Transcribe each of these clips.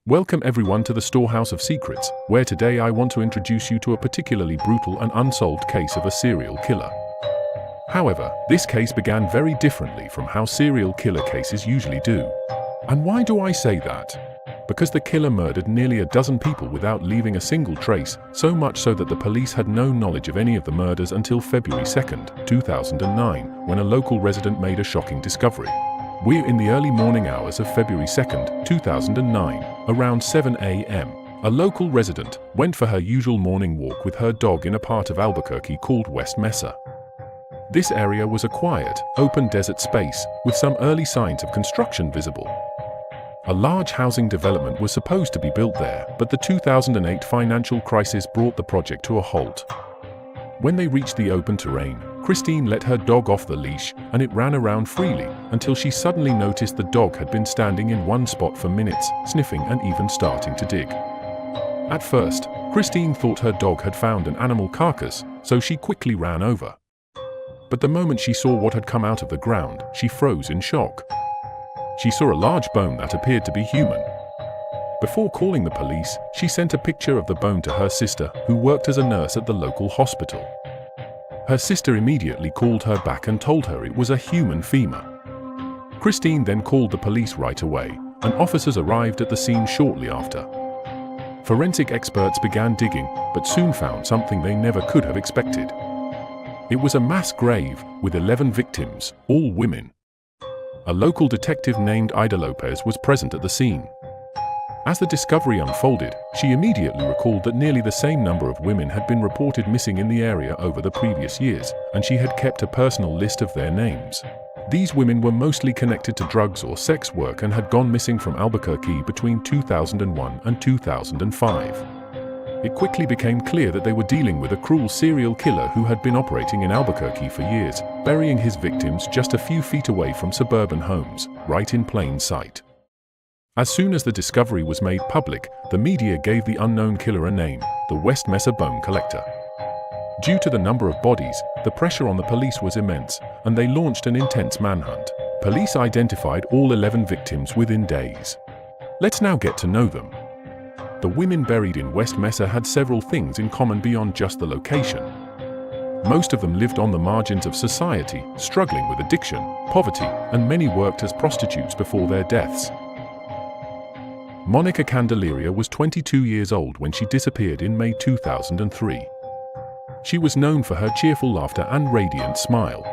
Welcome everyone to the Storehouse of Secrets, where today I want to introduce you to a particularly brutal and unsolved case of a serial killer. However, this case began very differently from how serial killer cases usually do. And why do I say that? Because the killer murdered nearly a dozen people without leaving a single trace, so much so that the police had no knowledge of any of the murders until February 2nd, 2009, when a local resident made a shocking discovery. We're in the early morning hours of February 2nd, 2009, around 7 a.m. A local resident went for her usual morning walk with her dog in a part of Albuquerque called West Mesa. This area was a quiet, open desert space with some early signs of construction visible. A large housing development was supposed to be built there, but the 2008 financial crisis brought the project to a halt. When they reached the open terrain, Christine let her dog off the leash and it ran around freely until she suddenly noticed the dog had been standing in one spot for minutes, sniffing and even starting to dig. At first, Christine thought her dog had found an animal carcass, so she quickly ran over. But the moment she saw what had come out of the ground, she froze in shock. She saw a large bone that appeared to be human. Before calling the police, she sent a picture of the bone to her sister, who worked as a nurse at the local hospital. Her sister immediately called her back and told her it was a human femur. Christine then called the police right away, and officers arrived at the scene shortly after. Forensic experts began digging, but soon found something they never could have expected. It was a mass grave with 11 victims, all women. A local detective named Ida Lopez was present at the scene. As the discovery unfolded, she immediately recalled that nearly the same number of women had been reported missing in the area over the previous years, and she had kept a personal list of their names. These women were mostly connected to drugs or sex work and had gone missing from Albuquerque between 2001 and 2005. It quickly became clear that they were dealing with a cruel serial killer who had been operating in Albuquerque for years, burying his victims just a few feet away from suburban homes, right in plain sight. As soon as the discovery was made public, the media gave the unknown killer a name, the West Mesa Bone Collector. Due to the number of bodies, the pressure on the police was immense, and they launched an intense manhunt. Police identified all 11 victims within days. Let's now get to know them. The women buried in West Mesa had several things in common beyond just the location. Most of them lived on the margins of society, struggling with addiction, poverty, and many worked as prostitutes before their deaths. Monica Candelaria was 22 years old when she disappeared in May 2003. She was known for her cheerful laughter and radiant smile.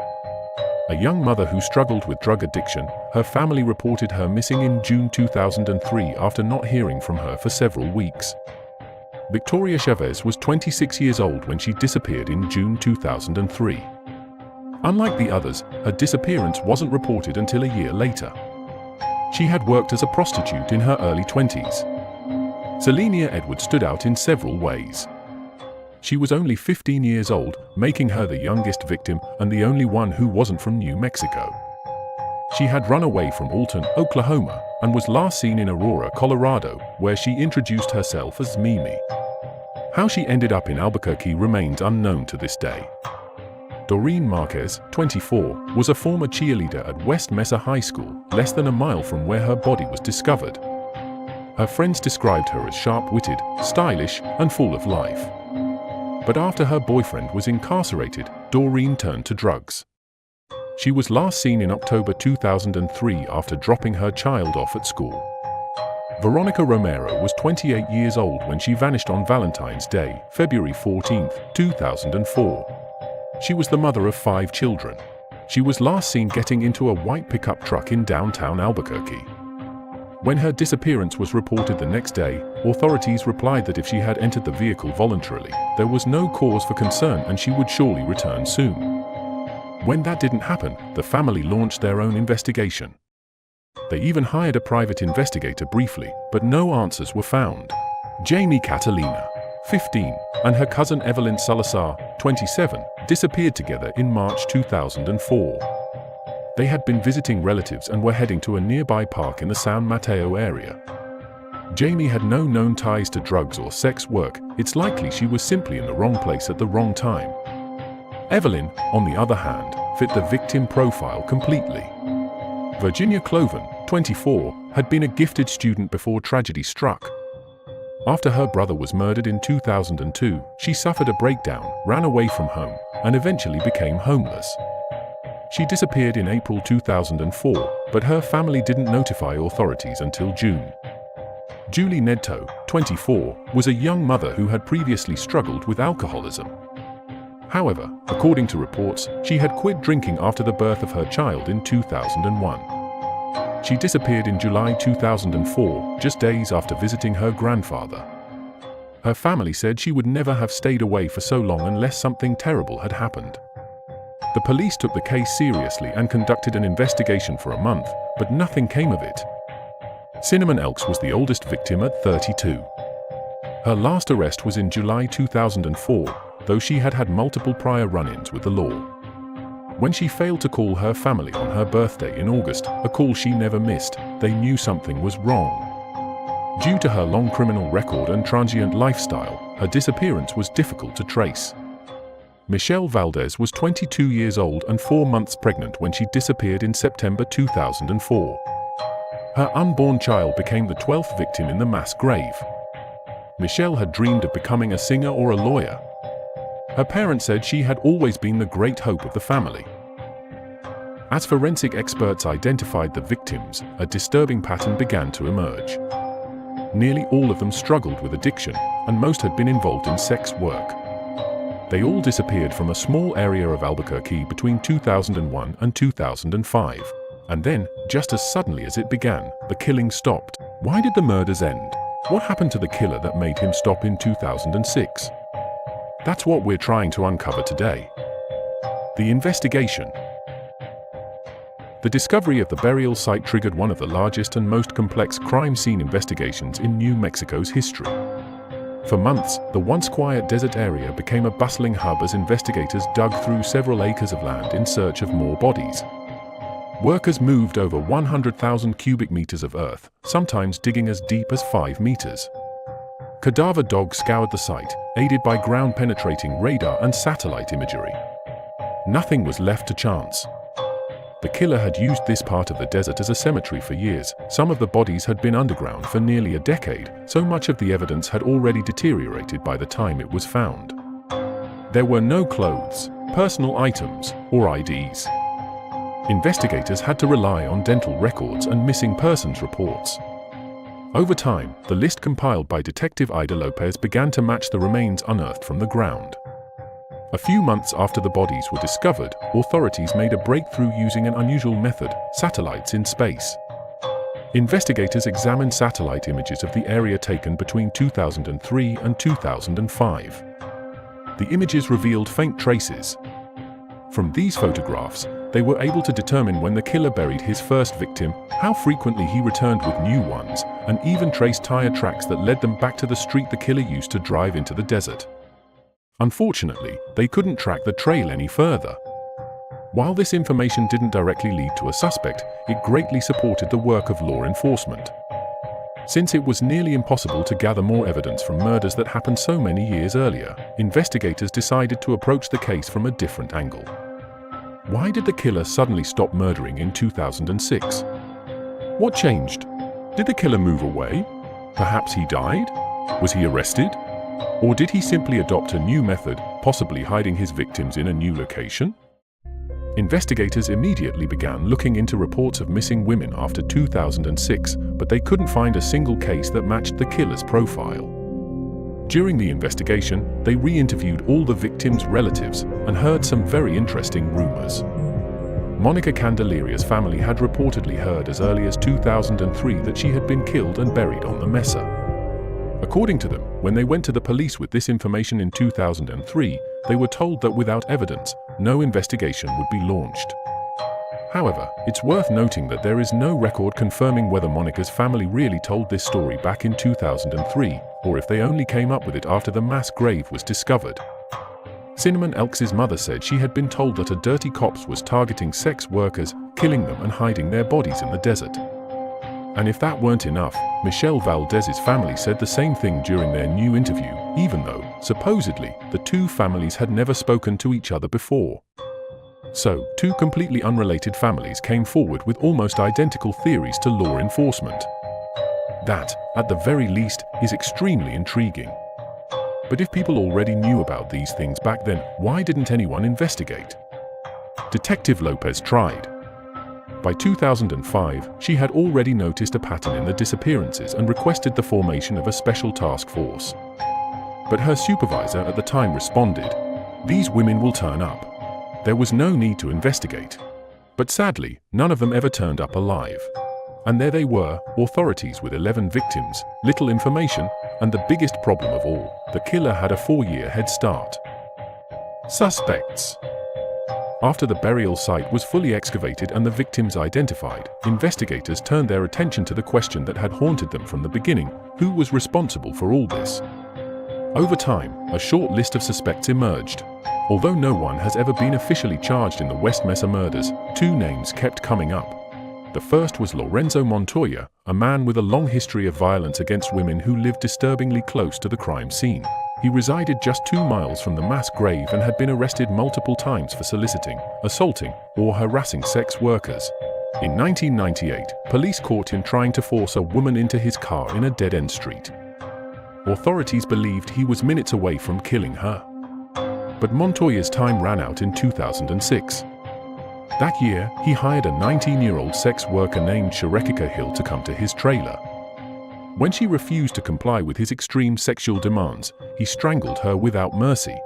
A young mother who struggled with drug addiction, her family reported her missing in June 2003 after not hearing from her for several weeks. Victoria Chavez was 26 years old when she disappeared in June 2003. Unlike the others, her disappearance wasn't reported until a year later. She had worked as a prostitute in her early 20s. Selenia Edwards stood out in several ways. She was only 15 years old, making her the youngest victim and the only one who wasn't from New Mexico. She had run away from Alton, Oklahoma, and was last seen in Aurora, Colorado, where she introduced herself as Mimi. How she ended up in Albuquerque remains unknown to this day. Doreen Marquez, 24, was a former cheerleader at West Mesa High School, less than a mile from where her body was discovered. Her friends described her as sharp-witted, stylish, and full of life. But after her boyfriend was incarcerated, Doreen turned to drugs. She was last seen in October 2003 after dropping her child off at school. Veronica Romero was 28 years old when she vanished on Valentine's Day, February 14, 2004. She was the mother of 5 children. She was last seen getting into a white pickup truck in downtown Albuquerque. When her disappearance was reported the next day, authorities replied that if she had entered the vehicle voluntarily, there was no cause for concern and she would surely return soon. When that didn't happen, the family launched their own investigation. They even hired a private investigator briefly, but no answers were found. Jamie Catalina, 15, and her cousin Evelyn Salazar, 27, disappeared together in March 2004. They had been visiting relatives and were heading to a nearby park in the San Mateo area. Jamie had no known ties to drugs or sex work. It's likely she was simply in the wrong place at the wrong time. Evelyn, on the other hand, fit the victim profile completely. Virginia Cloven, 24, had been a gifted student before tragedy struck. After her brother was murdered in 2002, she suffered a breakdown, ran away from home, and eventually became homeless. She disappeared in April 2004, but her family didn't notify authorities until June. Julie Nedto, 24, was a young mother who had previously struggled with alcoholism. However, according to reports, she had quit drinking after the birth of her child in 2001. She disappeared in July 2004, just days after visiting her grandfather. Her family said she would never have stayed away for so long unless something terrible had happened. The police took the case seriously and conducted an investigation for a month, but nothing came of it. Cinnamon Elks was the oldest victim at 32. Her last arrest was in July 2004, though she had had multiple prior run-ins with the law. When she failed to call her family on her birthday in August, a call she never missed, they knew something was wrong. Due to her long criminal record and transient lifestyle, her disappearance was difficult to trace. Michelle Valdez was 22 years old and 4 months pregnant when she disappeared in September 2004. Her unborn child became the 12th victim in the mass grave. Michelle had dreamed of becoming a singer or a lawyer. Her parents said she had always been the great hope of the family. As forensic experts identified the victims, a disturbing pattern began to emerge. Nearly all of them struggled with addiction, and most had been involved in sex work. They all disappeared from a small area of Albuquerque between 2001 and 2005. And then, just as suddenly as it began, the killing stopped. Why did the murders end? What happened to the killer that made him stop in 2006? That's what we're trying to uncover today. The investigation. The discovery of the burial site triggered one of the largest and most complex crime scene investigations in New Mexico's history. For months, the once quiet desert area became a bustling hub as investigators dug through several acres of land in search of more bodies. Workers moved over 100,000 cubic meters of earth, sometimes digging as deep as 5 meters. Cadaver dogs scoured the site, aided by ground-penetrating radar and satellite imagery. Nothing was left to chance. The killer had used this part of the desert as a cemetery for years. Some of the bodies had been underground for nearly a decade, so much of the evidence had already deteriorated by the time it was found. There were no clothes, personal items, or IDs. Investigators had to rely on dental records and missing persons reports. Over time, the list compiled by Detective Ida Lopez began to match the remains unearthed from the ground. A few months after the bodies were discovered, authorities made a breakthrough using an unusual method: satellites in space. Investigators examined satellite images of the area taken between 2003 and 2005. The images revealed faint traces. From these photographs, they were able to determine when the killer buried his first victim, how frequently he returned with new ones, and even traced tire tracks that led them back to the street the killer used to drive into the desert. Unfortunately, they couldn't track the trail any further. While this information didn't directly lead to a suspect, it greatly supported the work of law enforcement. Since it was nearly impossible to gather more evidence from murders that happened so many years earlier, investigators decided to approach the case from a different angle. Why did the killer suddenly stop murdering in 2006? What changed? Did the killer move away? Perhaps he died? Was he arrested? Or did he simply adopt a new method, possibly hiding his victims in a new location? Investigators immediately began looking into reports of missing women after 2006, but they couldn't find a single case that matched the killer's profile. During the investigation, they re-interviewed all the victims' relatives and heard some very interesting rumors. Monica Candelaria's family had reportedly heard as early as 2003 that she had been killed and buried on the Mesa. According to them, when they went to the police with this information in 2003, they were told that without evidence, no investigation would be launched. However, it's worth noting that there is no record confirming whether Monica's family really told this story back in 2003, or if they only came up with it after the mass grave was discovered. Cinnamon Elks' mother said she had been told that a dirty cops was targeting sex workers, killing them and hiding their bodies in the desert. And if that weren't enough, Michelle Valdez's family said the same thing during their new interview, even though, supposedly, the two families had never spoken to each other before. So, two completely unrelated families came forward with almost identical theories to law enforcement. That, at the very least, is extremely intriguing. But if people already knew about these things back then, why didn't anyone investigate? Detective Lopez tried. By 2005, she had already noticed a pattern in the disappearances and requested the formation of a special task force. But her supervisor at the time responded, "These women will turn up." There was no need to investigate. But sadly, none of them ever turned up alive. And there they were, authorities with 11 victims, little information, and the biggest problem of all, the killer had a 4-year head start. Suspects. After the burial site was fully excavated and the victims identified, investigators turned their attention to the question that had haunted them from the beginning: who was responsible for all this? Over time, a short list of suspects emerged. Although no one has ever been officially charged in the West Mesa murders, two names kept coming up. The first was Lorenzo Montoya, a man with a long history of violence against women who lived disturbingly close to the crime scene. He resided just 2 miles from the mass grave and had been arrested multiple times for soliciting, assaulting, or harassing sex workers. In 1998, police caught him trying to force a woman into his car in a dead-end street. Authorities believed he was minutes away from killing her. But Montoya's time ran out in 2006. That year, he hired a 19-year-old sex worker named Sharekika Hill to come to his trailer. When she refused to comply with his extreme sexual demands, he strangled her without mercy.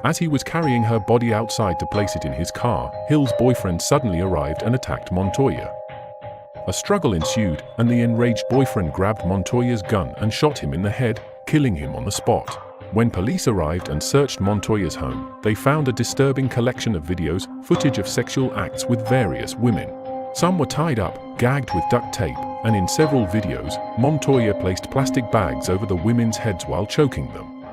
As he was carrying her body outside to place it in his car, Hill's boyfriend suddenly arrived and attacked Montoya. A struggle ensued, and the enraged boyfriend grabbed Montoya's gun and shot him in the head, killing him on the spot. When police arrived and searched Montoya's home, they found a disturbing collection of videos, footage of sexual acts with various women. Some were tied up, gagged with duct tape, and in several videos, Montoya placed plastic bags over the women's heads while choking them.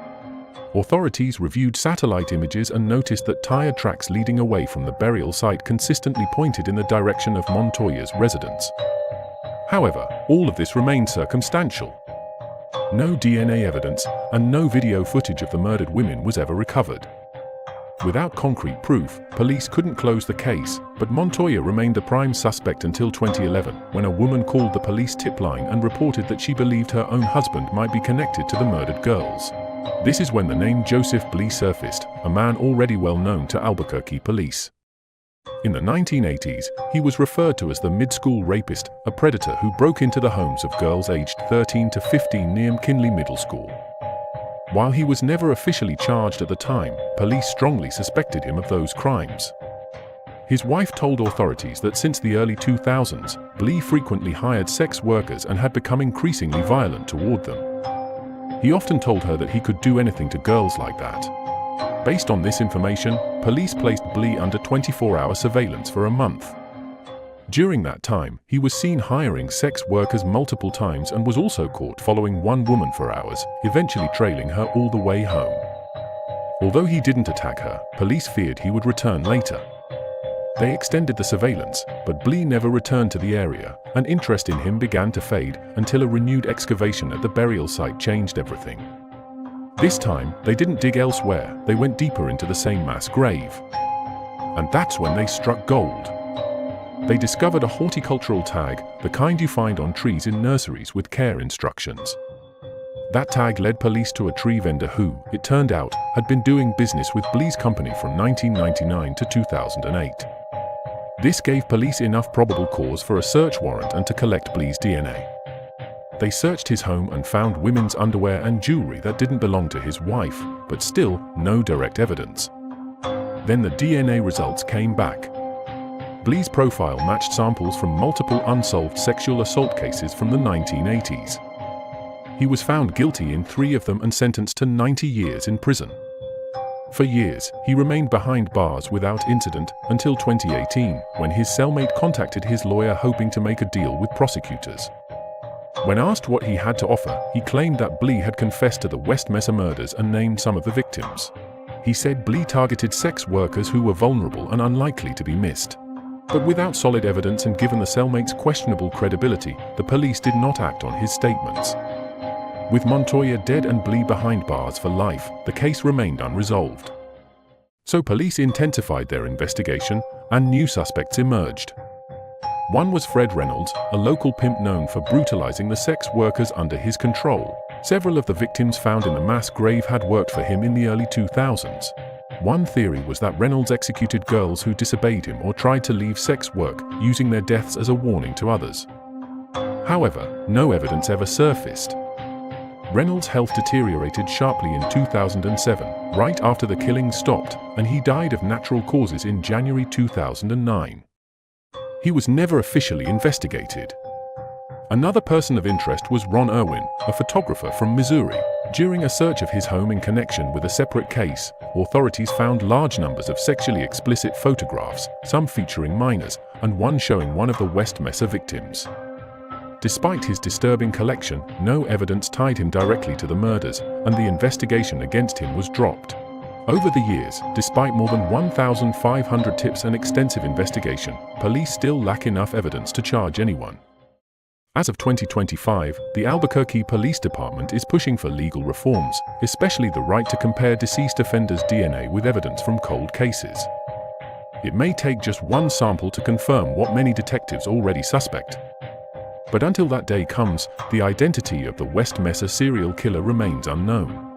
Authorities reviewed satellite images and noticed that tire tracks leading away from the burial site consistently pointed in the direction of Montoya's residence. However, all of this remained circumstantial. No DNA evidence and no video footage of the murdered women was ever recovered. Without concrete proof, police couldn't close the case, but Montoya remained the prime suspect until 2011, when a woman called the police tip line and reported that she believed her own husband might be connected to the murdered girls. This is when the name Joseph Blee surfaced, a man already well known to Albuquerque police. In the 1980s, he was referred to as the mid-school rapist, a predator who broke into the homes of girls aged 13 to 15 near McKinley Middle School. While he was never officially charged at the time, police strongly suspected him of those crimes. His wife told authorities that since the early 2000s, Blee frequently hired sex workers and had become increasingly violent toward them. He often told her that he could do anything to girls like that. Based on this information, police placed Blee under 24-hour surveillance for a month. During that time, he was seen hiring sex workers multiple times and was also caught following one woman for hours, eventually trailing her all the way home. Although he didn't attack her, police feared he would return later. They extended the surveillance, but Blee never returned to the area, and interest in him began to fade until a renewed excavation at the burial site changed everything. This time, they didn't dig elsewhere, they went deeper into the same mass grave. And that's when they struck gold. They discovered a horticultural tag, the kind you find on trees in nurseries with care instructions. That tag led police to a tree vendor who, it turned out, had been doing business with Blee's company from 1999 to 2008. This gave police enough probable cause for a search warrant and to collect Blee's DNA. They searched his home and found women's underwear and jewelry that didn't belong to his wife, but still, no direct evidence. Then the DNA results came back. Blee's profile matched samples from multiple unsolved sexual assault cases from the 1980s. He was found guilty in 3 of them and sentenced to 90 years in prison. For years, he remained behind bars without incident until 2018, when his cellmate contacted his lawyer hoping to make a deal with prosecutors. When asked what he had to offer, he claimed that Blee had confessed to the West Mesa murders and named some of the victims. He said Blee targeted sex workers who were vulnerable and unlikely to be missed. But without solid evidence and given the cellmate's questionable credibility, the police did not act on his statements. With Montoya dead and Blee behind bars for life, the case remained unresolved. So police intensified their investigation, and new suspects emerged. One was Fred Reynolds, a local pimp known for brutalizing the sex workers under his control. Several of the victims found in the mass grave had worked for him in the early 2000s. One theory was that Reynolds executed girls who disobeyed him or tried to leave sex work, using their deaths as a warning to others. However, no evidence ever surfaced. Reynolds' health deteriorated sharply in 2007, right after the killings stopped, and he died of natural causes in January 2009. He was never officially investigated. Another person of interest was Ron Irwin, a photographer from Missouri. During a search of his home in connection with a separate case, authorities found large numbers of sexually explicit photographs, some featuring minors, and one showing one of the West Mesa victims. Despite his disturbing collection, no evidence tied him directly to the murders, and the investigation against him was dropped. Over the years, despite more than 1,500 tips and extensive investigation, police still lack enough evidence to charge anyone. As of 2025, the Albuquerque Police Department is pushing for legal reforms, especially the right to compare deceased offenders' DNA with evidence from cold cases. It may take just one sample to confirm what many detectives already suspect. But until that day comes, the identity of the West Mesa serial killer remains unknown.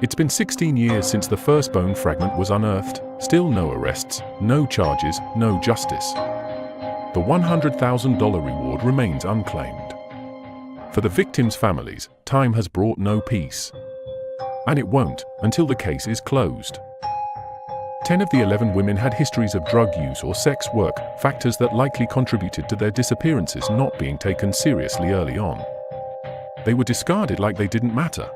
It's been 16 years since the first bone fragment was unearthed, still no arrests, no charges, no justice. The $100,000 reward remains unclaimed. For the victims' families, time has brought no peace. And it won't until the case is closed. 10 of the 11 women had histories of drug use or sex work, factors that likely contributed to their disappearances not being taken seriously early on. They were discarded like they didn't matter.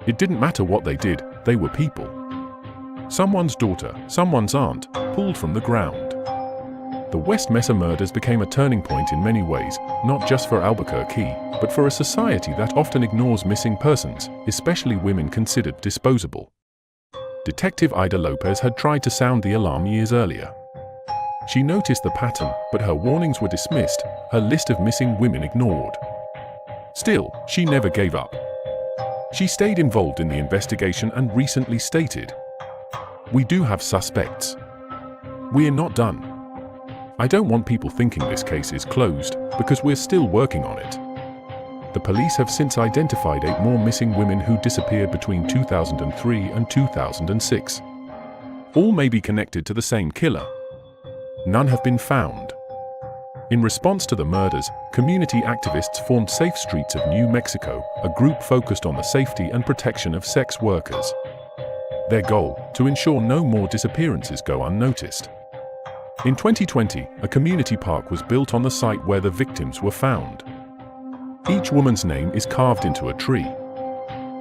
It didn't matter what they did, they were people. Someone's daughter, someone's aunt, pulled from the ground. The West Mesa murders became a turning point in many ways, not just for Albuquerque, but for a society that often ignores missing persons, especially women considered disposable. Detective Ida Lopez had tried to sound the alarm years earlier. She noticed the pattern, but her warnings were dismissed, her list of missing women ignored. Still, she never gave up. She stayed involved in the investigation and recently stated, "We do have suspects. We're not done. I don't want people thinking this case is closed, because we're still working on it." The police have since identified 8 more missing women who disappeared between 2003 and 2006. All may be connected to the same killer. None have been found. In response to the murders, community activists formed Safe Streets of New Mexico, a group focused on the safety and protection of sex workers. Their goal, to ensure no more disappearances go unnoticed. In 2020, a community park was built on the site where the victims were found. Each woman's name is carved into a tree.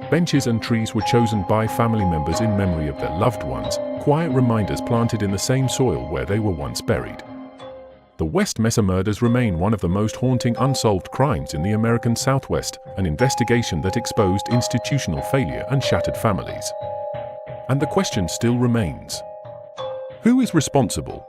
Benches and trees were chosen by family members in memory of their loved ones, quiet reminders planted in the same soil where they were once buried. The West Mesa murders remain one of the most haunting unsolved crimes in the American Southwest, an investigation that exposed institutional failure and shattered families. And the question still remains: who is responsible?